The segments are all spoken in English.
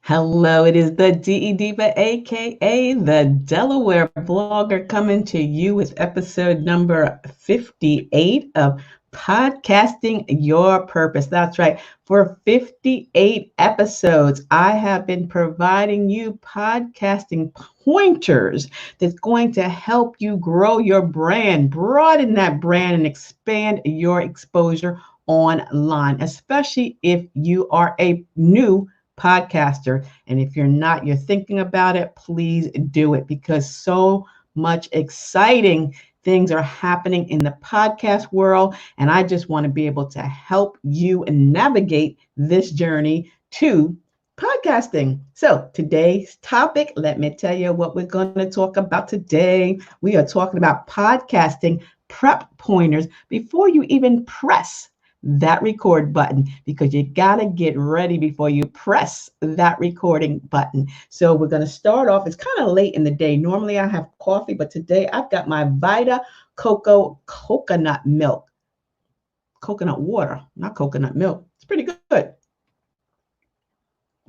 Hello, it is the DE Diva, aka the Delaware blogger, coming to you with episode number 58 of Podcasting Your Purpose. That's right. For 58 episodes, I have been providing you podcasting pointers that's going to help you grow your brand, broaden that brand, and expand your exposure online, especially if you are a new podcaster. And if you're not, you're thinking about it, please do it because so much exciting things are happening in the podcast world. And I just want to be able to help you navigate this journey to podcasting. So today's topic, let me tell you what we're going to talk about today. We are talking about podcasting prep pointers before you even press that record button, because you got to get ready before you press that recording button. So we're going to start off. It's kind of late in the day. Normally I have coffee, but today I've got my Vita Coco coconut milk, coconut water, not coconut milk. It's pretty good.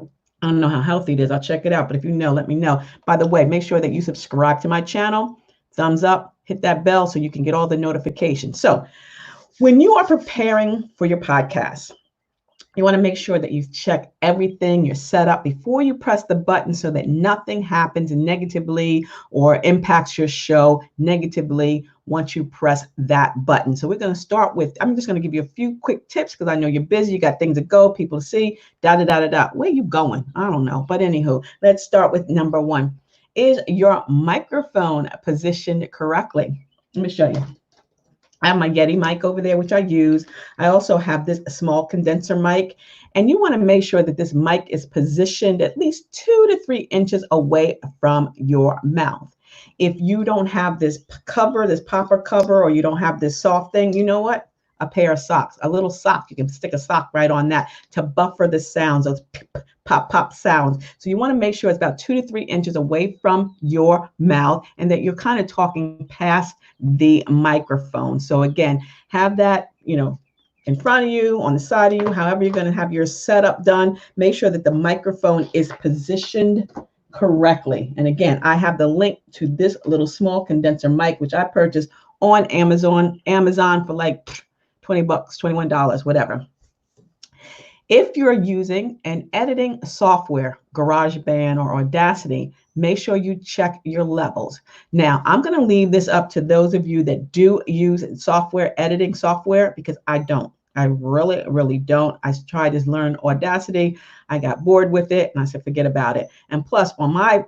I don't know how healthy it is. I'll check it out. But if you know, let me know. By the way, make sure that you subscribe to my channel. Thumbs up, hit that bell so you can get all the notifications. So when you are preparing for your podcast, you want to make sure that you check everything, your setup before you press the button so that nothing happens negatively or impacts your show negatively once you press that button. So we're going to start with, I'm just going to give you a few quick tips because I know you're busy, you got things to go, people to see, da. Where are you going? I don't know. But anywho, let's start with number one. Is your microphone positioned correctly? Let me show you. I have my Yeti mic over there, which I use. I also have this small condenser mic. And you want to make sure that this mic is positioned at least 2 to 3 inches away from your mouth. If you don't have this cover, this popper cover, or you don't have this soft thing, you know what? A pair of socks, a little sock. You can stick a sock right on that to buffer the sounds, those pop sounds. So you want to make sure it's about 2 to 3 inches away from your mouth and that you're kind of talking past the microphone. So again, have that, in front of you, on the side of you, however you're going to have your setup done. Make sure that the microphone is positioned correctly. And again, I have the link to this little small condenser mic, which I purchased on Amazon for like $20, $21, whatever. If you're using an editing software, GarageBand or Audacity, make sure you check your levels. Now, I'm going to leave this up to those of you that do use editing software, because I don't. I really, really don't. I tried to learn Audacity. I got bored with it and I said, forget about it. And plus, on my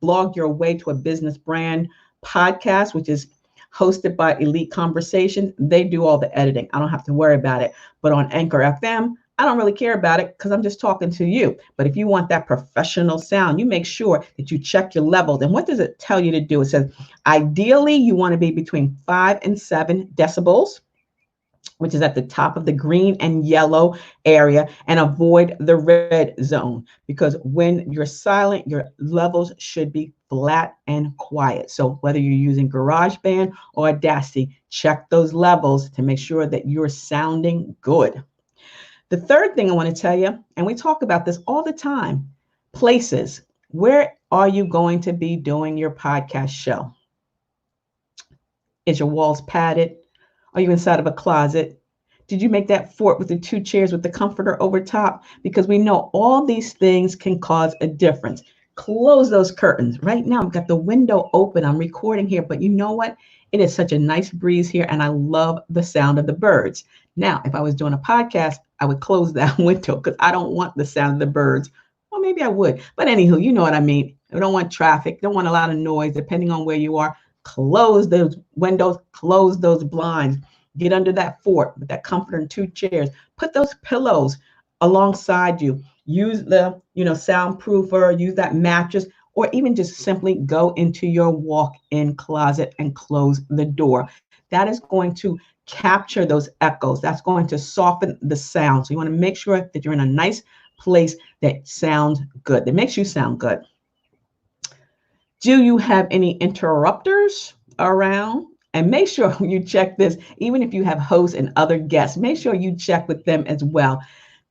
blog, Your Way to a Business Brand podcast, which is hosted by Elite Conversations, they do all the editing. I don't have to worry about it. But on Anchor FM, I don't really care about it because I'm just talking to you. But if you want that professional sound, you make sure that you check your levels. And what does it tell you to do? It says, ideally, you want to be between 5 and 7 decibels, which is at the top of the green and yellow area, and avoid the red zone, because when you're silent, your levels should be flat and quiet. So whether you're using GarageBand or Audacity, check those levels to make sure that you're sounding good. The third thing I want to tell you, and we talk about this all the time, places. Where are you going to be doing your podcast show? Is your walls padded? Are you inside of a closet? Did you make that fort with the 2 chairs with the comforter over top? Because we know all these things can cause a difference. Close those curtains. Right now, I've got the window open. I'm recording here, but you know what? It is such a nice breeze here, and I love the sound of the birds. Now, if I was doing a podcast, I would close that window because I don't want the sound of the birds. Well, maybe I would. But anywho, you know what I mean. I don't want traffic. Don't want a lot of noise, depending on where you are. Close those windows, close those blinds, get under that fort with that comforter and 2 chairs. Put those pillows alongside you. Use the, soundproofer, use that mattress, or even just simply go into your walk-in closet and close the door. That is going to capture those echoes. That's going to soften the sound. So you want to make sure that you're in a nice place that sounds good, that makes you sound good. Do you have any interrupters around? And make sure you check this, even if you have hosts and other guests, make sure you check with them as well.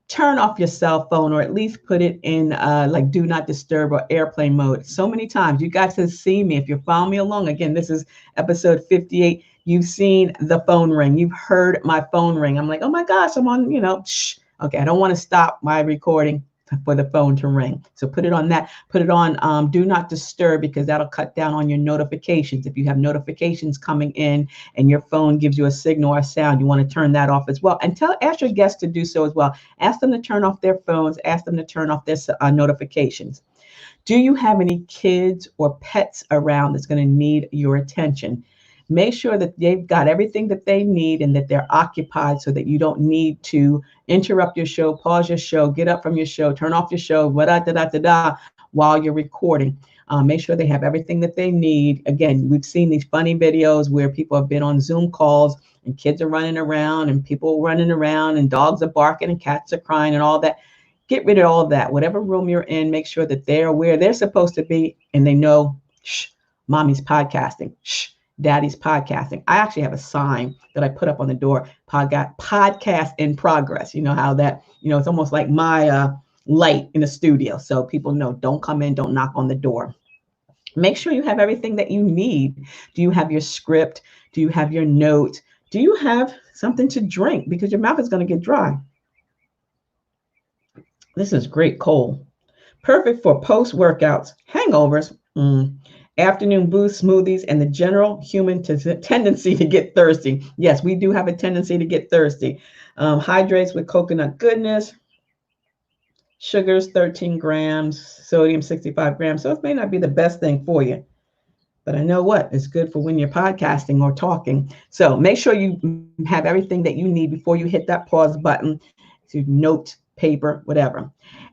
turn off your cell phone, or at least put it in like do not disturb or airplane mode. So many times you guys have seen me. If you're following me along, again, this is episode 58. You've seen the phone ring. You've heard my phone ring. I'm like, oh my gosh, I'm on, shh. Okay, I don't want to stop my recording for the phone to ring. So put it on that, put it on do not disturb, because that'll cut down on your notifications. If you have notifications coming in and your phone gives you a signal or a sound, you want to turn that off as well. And ask your guests to do so as well. Ask them to turn off their phones, ask them to turn off their notifications. Do you have any kids or pets around that's going to need your attention? Make sure that they've got everything that they need and that they're occupied, so that you don't need to interrupt your show, pause your show, get up from your show, turn off your show, while you're recording. Make sure they have everything that they need. Again, we've seen these funny videos where people have been on Zoom calls and kids are running around and people running around and dogs are barking and cats are crying and all that. Get rid of all of that. Whatever room you're in, make sure that they're where they're supposed to be and they know, shh, mommy's podcasting. Shh, daddy's podcasting. I actually have a sign that I put up on the door, podcast in progress. You know how that, it's almost like my light in the studio. So people know, don't come in, don't knock on the door. Make sure you have everything that you need. Do you have your script? Do you have your notes? Do you have something to drink? Because your mouth is going to get dry. This is great cold. Perfect for post-workouts, hangovers, afternoon boost, smoothies, and the general human tendency to get thirsty. Yes, we do have a tendency to get thirsty. Hydrates with coconut goodness. Sugars, 13 grams. Sodium, 65 grams. So it may not be the best thing for you. But I know what? It's good for when you're podcasting or talking. So make sure you have everything that you need before you hit that pause button to note, paper, whatever.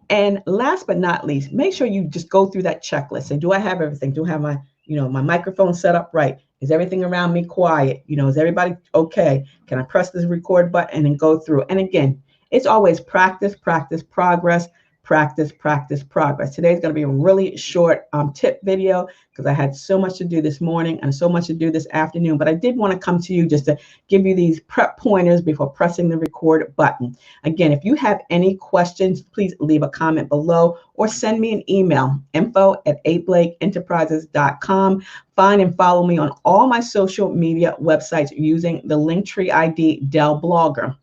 And last but not least, make sure you just go through that checklist. Say, do I have everything? Do I have my, my microphone set up right? Is everything around me quiet? Is everybody okay? Can I press this record button and go through? And again, it's always practice, practice, progress, practice, practice, progress. Today's going to be a really short tip video because I had so much to do this morning and so much to do this afternoon. But I did want to come to you just to give you these prep pointers before pressing the record button. Again, if you have any questions, please leave a comment below or send me an email, info@8blakeenterprises.com. Find and follow me on all my social media websites using the Linktree ID Del Blogger.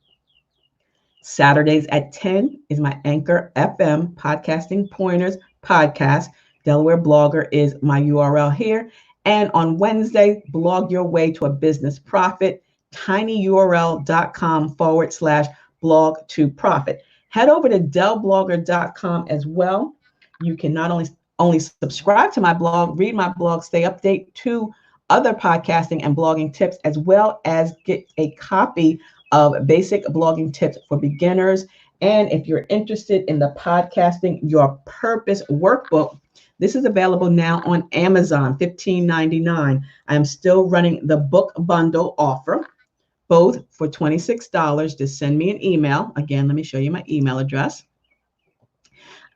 Saturdays at 10 is my Anchor FM Podcasting Pointers podcast. Delaware Blogger is my URL here. And on Wednesday, blog your way to a business profit, tinyurl.com/blog to profit. Head over to delblogger.com as well. You can not only subscribe to my blog, read my blog, stay updated to other podcasting and blogging tips, as well as get a copy of basic blogging tips for beginners. And if you're interested in the Podcasting Your Purpose workbook, this is available now on Amazon, $15.99. I'm still running the book bundle offer, both for $26. Just send me an email. Again, let me show you my email address.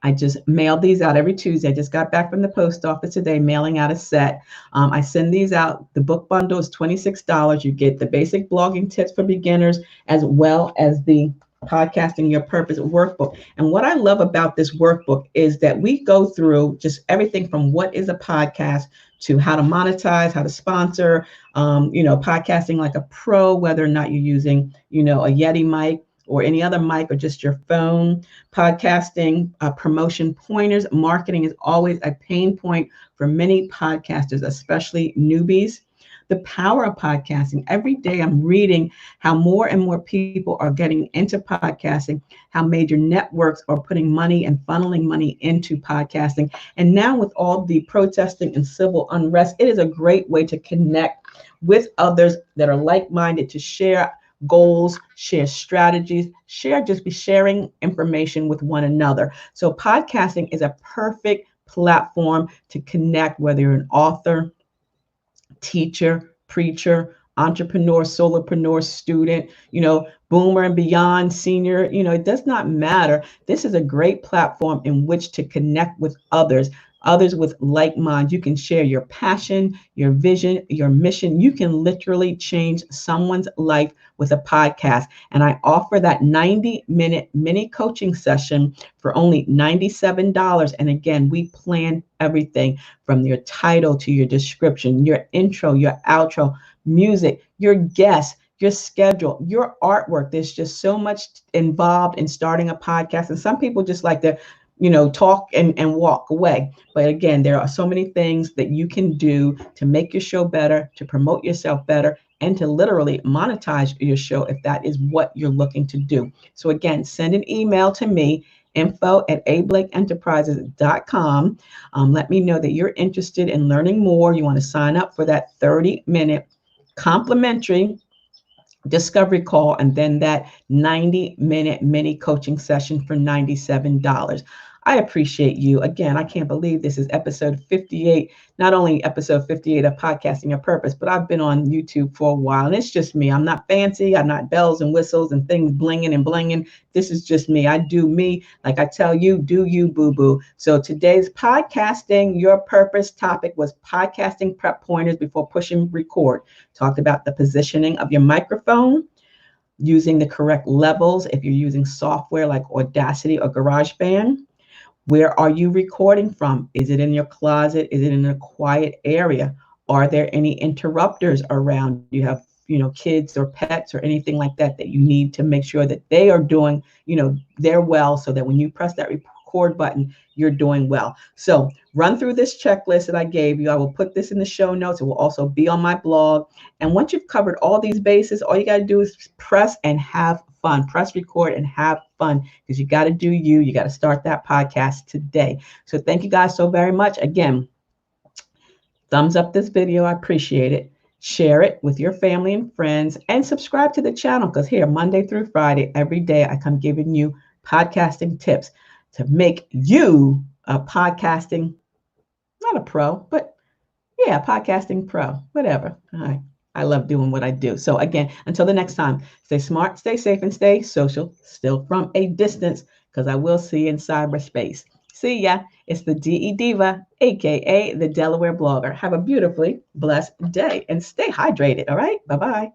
I just mailed these out every Tuesday. I just got back from the post office today, mailing out a set. I send these out. The book bundle is $26. You get the basic blogging tips for beginners, as well as the Podcasting Your Purpose workbook. And what I love about this workbook is that we go through just everything from what is a podcast to how to monetize, how to sponsor, podcasting like a pro, whether or not you're using, a Yeti mic or any other mic or just your phone. Podcasting, promotion pointers. Marketing is always a pain point for many podcasters, especially newbies. The power of podcasting. Every day I'm reading how more and more people are getting into podcasting, how major networks are putting money and funneling money into podcasting. And now with all the protesting and civil unrest, it is a great way to connect with others that are like-minded, to share goals, share strategies, be sharing information with one another. So podcasting is a perfect platform to connect, whether you're an author, teacher, preacher, entrepreneur, solopreneur, student, boomer and beyond, senior, it does not matter. This is a great platform in which to connect with others. others with like minds. You can share your passion, your vision, your mission. You can literally change someone's life with a podcast. And I offer that 90-minute mini coaching session for only $97. And again, we plan everything from your title to your description, your intro, your outro, music, your guests, your schedule, your artwork. There's just so much involved in starting a podcast. And some people just like to, talk and walk away. But again, there are so many things that you can do to make your show better, to promote yourself better, and to literally monetize your show if that is what you're looking to do. So again, send an email to me, info@ablakeenterprises.com. Let me know that you're interested in learning more. You want to sign up for that 30-minute complimentary discovery call, and then that 90-minute mini coaching session for $97. I appreciate you. Again, I can't believe this is episode 58, not only episode 58 of Podcasting Your Purpose, but I've been on YouTube for a while, and it's just me. I'm not fancy. I'm not bells and whistles and things blinging and blinging. This is just me. I do me. Like I tell you, do you, boo-boo. So today's Podcasting Your Purpose topic was podcasting prep pointers before pushing record. Talked about the positioning of your microphone, using the correct levels if you're using software like Audacity or GarageBand. Where are you recording from? Is it in your closet? Is it in a quiet area? Are there any interrupters around? You have, kids or pets or anything like that you need to make sure that they are doing, they're well, so that when you press that record button, you're doing well. So run through this checklist that I gave you. I will put this in the show notes. It will also be on my blog. And once you've covered all these bases, all you got to do is press and have fun. Press record and have fun, because you got to do you. You got to start that podcast today. So thank you guys so very much. Again, thumbs up this video. I appreciate it. Share it with your family and friends, and subscribe to the channel, because here, Monday through Friday, every day, I come giving you podcasting tips to make you a podcasting, not a pro, but yeah, podcasting pro, whatever. All right. I love doing what I do. So again, until the next time, stay smart, stay safe, and stay social, still from a distance, because I will see you in cyberspace. See ya. It's the DE Diva, aka the Delaware Blogger. Have a beautifully blessed day and stay hydrated. All right. Bye-bye.